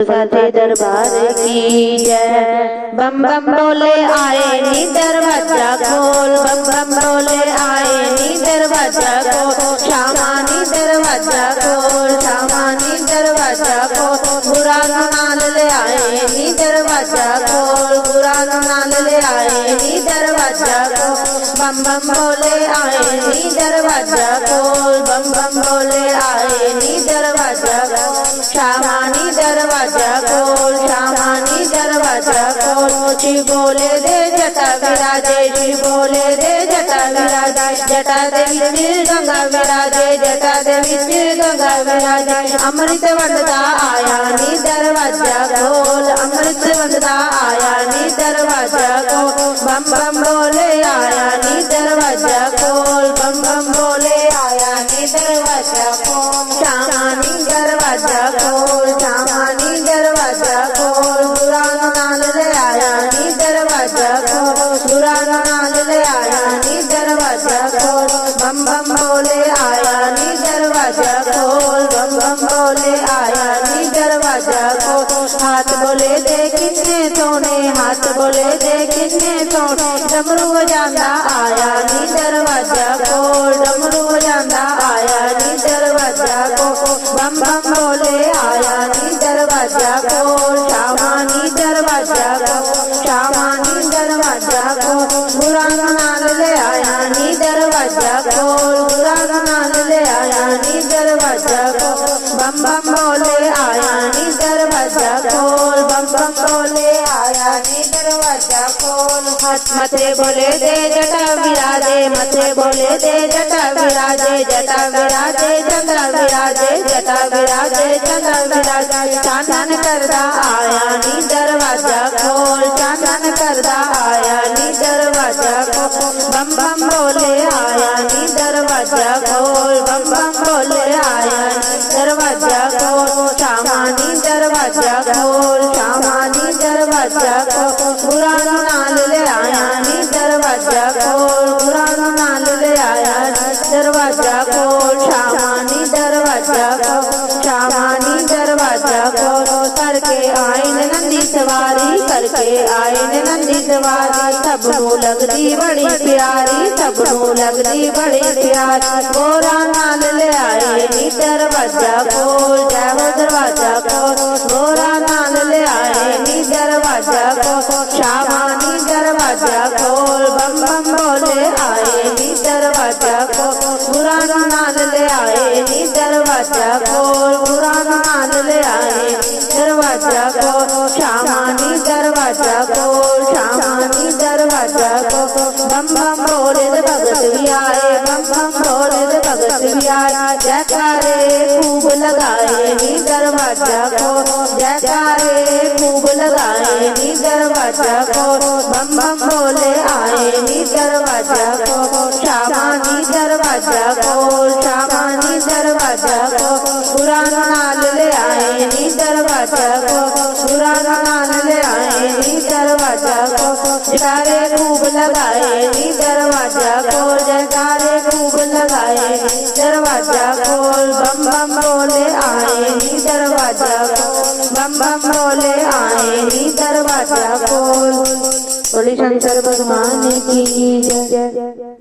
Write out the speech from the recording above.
साथे दरबार की जय। बम बम बोले आए नी दरवाजा खोल, बम बम बोले आए नी दरवाजा खोल, शामानी दरवाजा खोल, शामानी दरवाजा खोल। बुरा नाल ले आए नी दरवाजा खोल, बुरा नाल ले आए नी दरवाजा खोल। बम बम बोले आए नी दरवाजा खोल, बम बम बोले आए नी दरवाजा खोल, शामानी दरवाजा खोल, शामानी दरवाजा खोल। शिव बोले दे जटा विराजे, शिव बोले दे जटा विराजे, जटा देवी गंगा विराजे, जटा देवी गंगा विराजे। अमृत वंदता आया नी दरवाजा खोल, अमृत वंदता आया नी दरवाजा खोल। बम बम बोले आया नी दरवाजा खोल, बम बम बोले आया नी दरवाजा खोल, शामानी दरवाजा खोल, शामानी दरवाजा खोल। बुरा नाल ले आया नी दरवाजा खोल, बुरा नाल ले आया नी दरवाजा खोल। बम बम बोले आया नी दरवाजा खोल, बम बम बोले आया नी दरवाजा खोल। हाथ बोले दे कितने सोने, हाथ बोले दे कितने सोने। डमरू बजांदा आया नी दरवाजा खोल, डमरू बजांदा आया नी दरवाजा खोल। बम बम बोले आया नी दरवाजा खोल, शामानी दरवाजा खोल, शामानी दरवाजा खोल। बुरा नाल ले आया नी दरवाजा खोल, बुरा नाल ले आया नी दरवाजा खोल। बम बम बोले आया नी दरवाजा खोल, बम बम बोले आया नी दरवाजा खोल। मथे बोले दे जटा विराजे, मथे बोले दे जटा विराजे, जटा विराजे चंद्र विराजे, जटा विराजे चंद्र विराजे। चांदन करदा आया नी दरवाजा खोल, चांदन करदा आया नी दरवाजा खोल। बम बम बोले आया नी दरवाजा खोल, बम बम बोले आया नी दरवाजा खोल, शामानी दरवाजा खोल, शामानी दरवाजा खोल। बुरा नाल ले आया नी दरवाजा खोल, बुरा नाल ले आया नी दरवाजा खोल, शामानी दरवाजा खोल, शामानी दरवाजा खोल। करके आइन नंदी सवारी, करके आइन नंदी सवारी। सबनू लगदी बड़ी प्यारी, सबनू लगदी बड़ी प्यारी। गोरा नाल ले आए नी दरवाजा खोल, जय हो दरवाजा खोल। गोरा नाल ले आए नी दरवाजा खोल, शामानी दरवाजा खोल। बम बम बोले आए नी दरवाजा खोल, बुरा नाल ले आए नी दरवाजा खोल, बुरा नाल ले आए नी दरवाजा खोल, शामानी दरवाजा खोल, शामानी दरवाजा खोल। बम बम बोले दे भगत भी आए, बम बम बोले दे भगत भी आए। जयकारे खूब लगाए नी दरवाजा खोल, जयकारे खूब लगाए नी दरवाजा खोल। बम बम बोले आए नी दरवाजा खोल, शामानी दरवाजा खोल, शामानी दरवाजा खोल। बुरा नाल ले आए नी दरवाजा खोल, बुरा नाल ले आए नी दरवाजा खोल। जयकारे खूब लगाए नी दरवाजा खोल, जयकारे खूब लगाए नी दरवाजा खोल। बम बम बोले आए नी दरवाजा खोल, बम बम बोले आए नी दरवाजा खोल। बोले शंकर भगवान की जय।